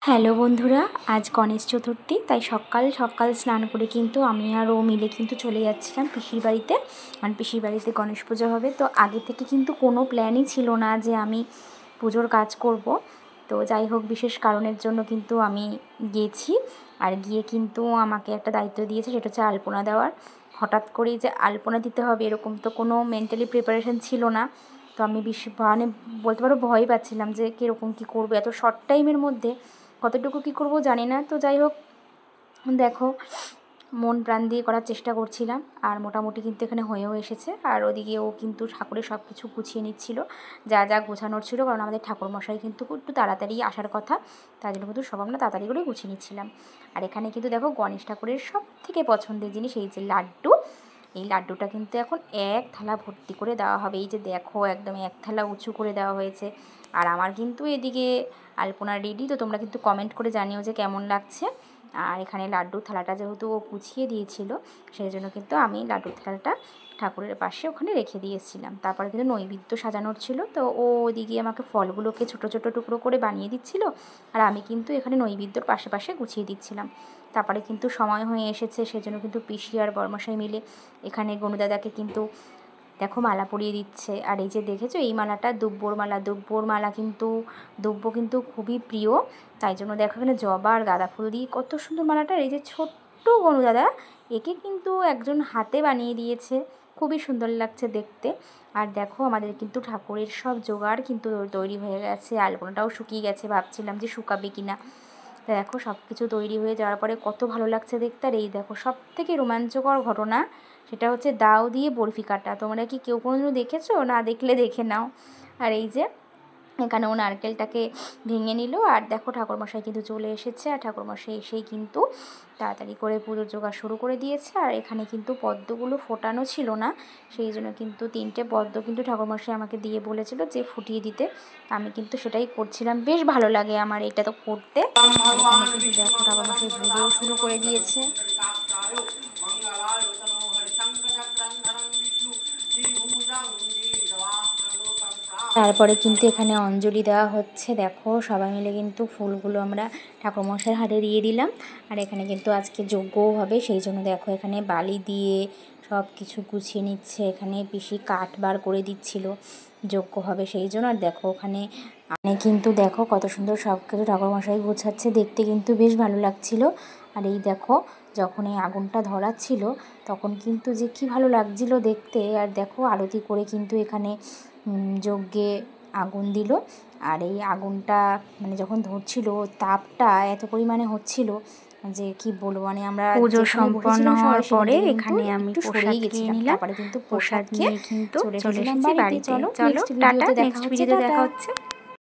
Hello বন্ধুরা, আজ গণেশ চতুর্থী, তাই সকাল সকাল স্নান করে কিন্তু আমি আর ও মিলে কিন্তু চলে যাচ্ছিলাম পিসির বাড়িতে। আর পিসির বাড়িতে গণেশ পুজো হবে, তো আগে থেকে কিন্তু কোনো প্ল্যানই ছিল না যে আমি পুজোর কাজ করব। তো যাই হোক, বিশেষ কারণের জন্য কিন্তু আমি গিয়েছি। আর গিয়ে কিন্তু আমাকে একটা দায়িত্ব দিয়েছে, সেটা হচ্ছে আলপনা দেওয়ার। হঠাৎ করেই যে আলপনা দিতে হবে এরকম তো কোনো মেন্টালি প্রিপারেশন ছিল না। তো আমি মানে বলতে পারো ভয় পাচ্ছিলাম যে কীরকম কী করবো, এত শর্ট টাইমের মধ্যে কতটুকু কী করবো জানি না। তো যাই হোক, দেখো মন প্রাণ দিয়ে করার চেষ্টা করছিলাম, আর মোটামুটি কিন্তু এখানে হয়েও এসেছে। আর ওদিকে ও কিন্তু ঠাকুরের সব কিছু গুছিয়ে নিচ্ছিল, যা যা গোছানোর ছিল, কারণ আমাদের ঠাকুরমশাই কিন্তু একটু তাড়াতাড়ি আসার কথা, তার জন্য কিন্তু সব আমরা তাড়াতাড়ি করে গুছিয়ে নিচ্ছিলাম। আর এখানে কিন্তু দেখো গণেশ ঠাকুরের সব থেকে পছন্দের জিনিস এই যে লাড্ডু। এই লাড্ডুটা কিন্তু এখন এক থালা ভর্তি করে দেওয়া হবে। এই যে দেখো, একদম এক থালা উঁচু করে দেওয়া হয়েছে। আর আমার কিন্তু এদিকে আলপনা রেডি, তো তোমরা কিন্তু কমেন্ট করে জানিও যে কেমন লাগছে। আর এখানে লাড্ডুর থালাটা যেহেতু ও গুছিয়ে দিয়েছিল, সেই জন্য কিন্তু আমি লাড্ডুর থালাটা ঠাকুরের পাশে ওখানে রেখে দিয়েছিলাম। তারপরে কিন্তু নৈবেদ্য সাজানোর ছিল, তো ও ওদিকে আমাকে ফলগুলোকে ছোটো ছোটো টুকরো করে বানিয়ে দিচ্ছিল, আর আমি কিন্তু এখানে নৈবেদ্যর পাশে পাশে গুছিয়ে দিচ্ছিলাম। তারপরে কিন্তু সময় হয়ে এসেছে, সেজন্য কিন্তু পিসি আর বর্মশাই মিলে এখানে গনুদাদাকে কিন্তু দেখো মালা পরিয়ে দিচ্ছে। আর এই যে দেখেছো, এই মালাটা দুব্বর মালা। দুব্বর মালা কিন্তু দুব্ব কিন্তু খুবই প্রিয়, তাই জন্য দেখো এখানে জবা আর গাঁদা ফুল দিয়ে কত সুন্দর মালাটা। এই যে ছোট্ট গনুদাদা, একে কিন্তু একজন হাতে বানিয়ে দিয়েছে, খুবই সুন্দর লাগছে দেখতে। আর দেখো আমাদের কিন্তু ঠাকুরের সব জোগাড় কিন্তু তৈরি হয়ে গেছে। আলপনাটাও শুকিয়ে গেছে, ভাবছিলাম যে শুকাবে কিনা। তা দেখো সব কিছু তৈরি হয়ে যাওয়ার পরে কত ভালো লাগছে দেখতে। আর এই দেখো সব থেকে রোমাঞ্চকর ঘটনা, সেটা হচ্ছে দাও দিয়ে বরফি কাটা। তোমরা কি কেউ কোনোদিনও দেখেছো? না দেখলে দেখে নাও। আর এই যে এখানে ও নারকেলটাকে ভেঙে নিল। আর দেখো ঠাকুরমশাই কিন্তু চলে এসেছে, আর ঠাকুরমশাই এসেই কিন্তু তাড়াতাড়ি করে পুজোর জোগাড় শুরু করে দিয়েছে। আর এখানে কিন্তু পদ্মগুলো ফোটানো ছিল না, সেই জন্য কিন্তু 3টে পদ্ম কিন্তু ঠাকুরমশাই আমাকে দিয়ে বলেছিল যে ফুটিয়ে দিতে। আমি কিন্তু সেটাই করছিলাম, বেশ ভালো লাগে আমার এটা তো করতে। এখানে কিন্তু দেখো ঠাকুরমশাই পুজোও শুরু করে দিয়েছে। তারপরে কিন্তু এখানে অঞ্জলি দেওয়া হচ্ছে। দেখো সবাই মিলে কিন্তু ফুলগুলো আমরা ঠাকুরমশাইয়ের হাতে দিয়ে দিলাম। আর এখানে কিন্তু আজকে যজ্ঞও হবে, সেই জন্য দেখো এখানে বালি দিয়ে সব কিছু গুছিয়ে নিচ্ছে। এখানে পিসি কাঠ বার করে দিচ্ছিল, যজ্ঞ হবে সেই জন্য। আর দেখো ওখানে কিন্তু দেখো কত সুন্দর সব কিছু ঠাকুরমশাই গোছাচ্ছে, দেখতে কিন্তু বেশ ভালো লাগছিল। আর এই দেখো যখন এই আগুনটা ধরাচ্ছিল, তখন কিন্তু যে কী ভালো লাগছিল দেখতে। আর দেখো আরতি করে কিন্তু এখানে যজ্ঞে আগুন দিল। আর এই আগুনটা মানে যখন ধরছিল, তাপটা এত পরিমাণে হচ্ছিল যে কি বলবো, মানে আমরা পুজো সম্পন্ন হওয়ার পরে এখানে আমি সরেই গেছিলাম। তারপরে কিন্তু প্রসাদ নিয়ে কিন্তু চলে এসেছি বাড়িতে। চলো নেক্সট ভিডিওতে দেখা হচ্ছে।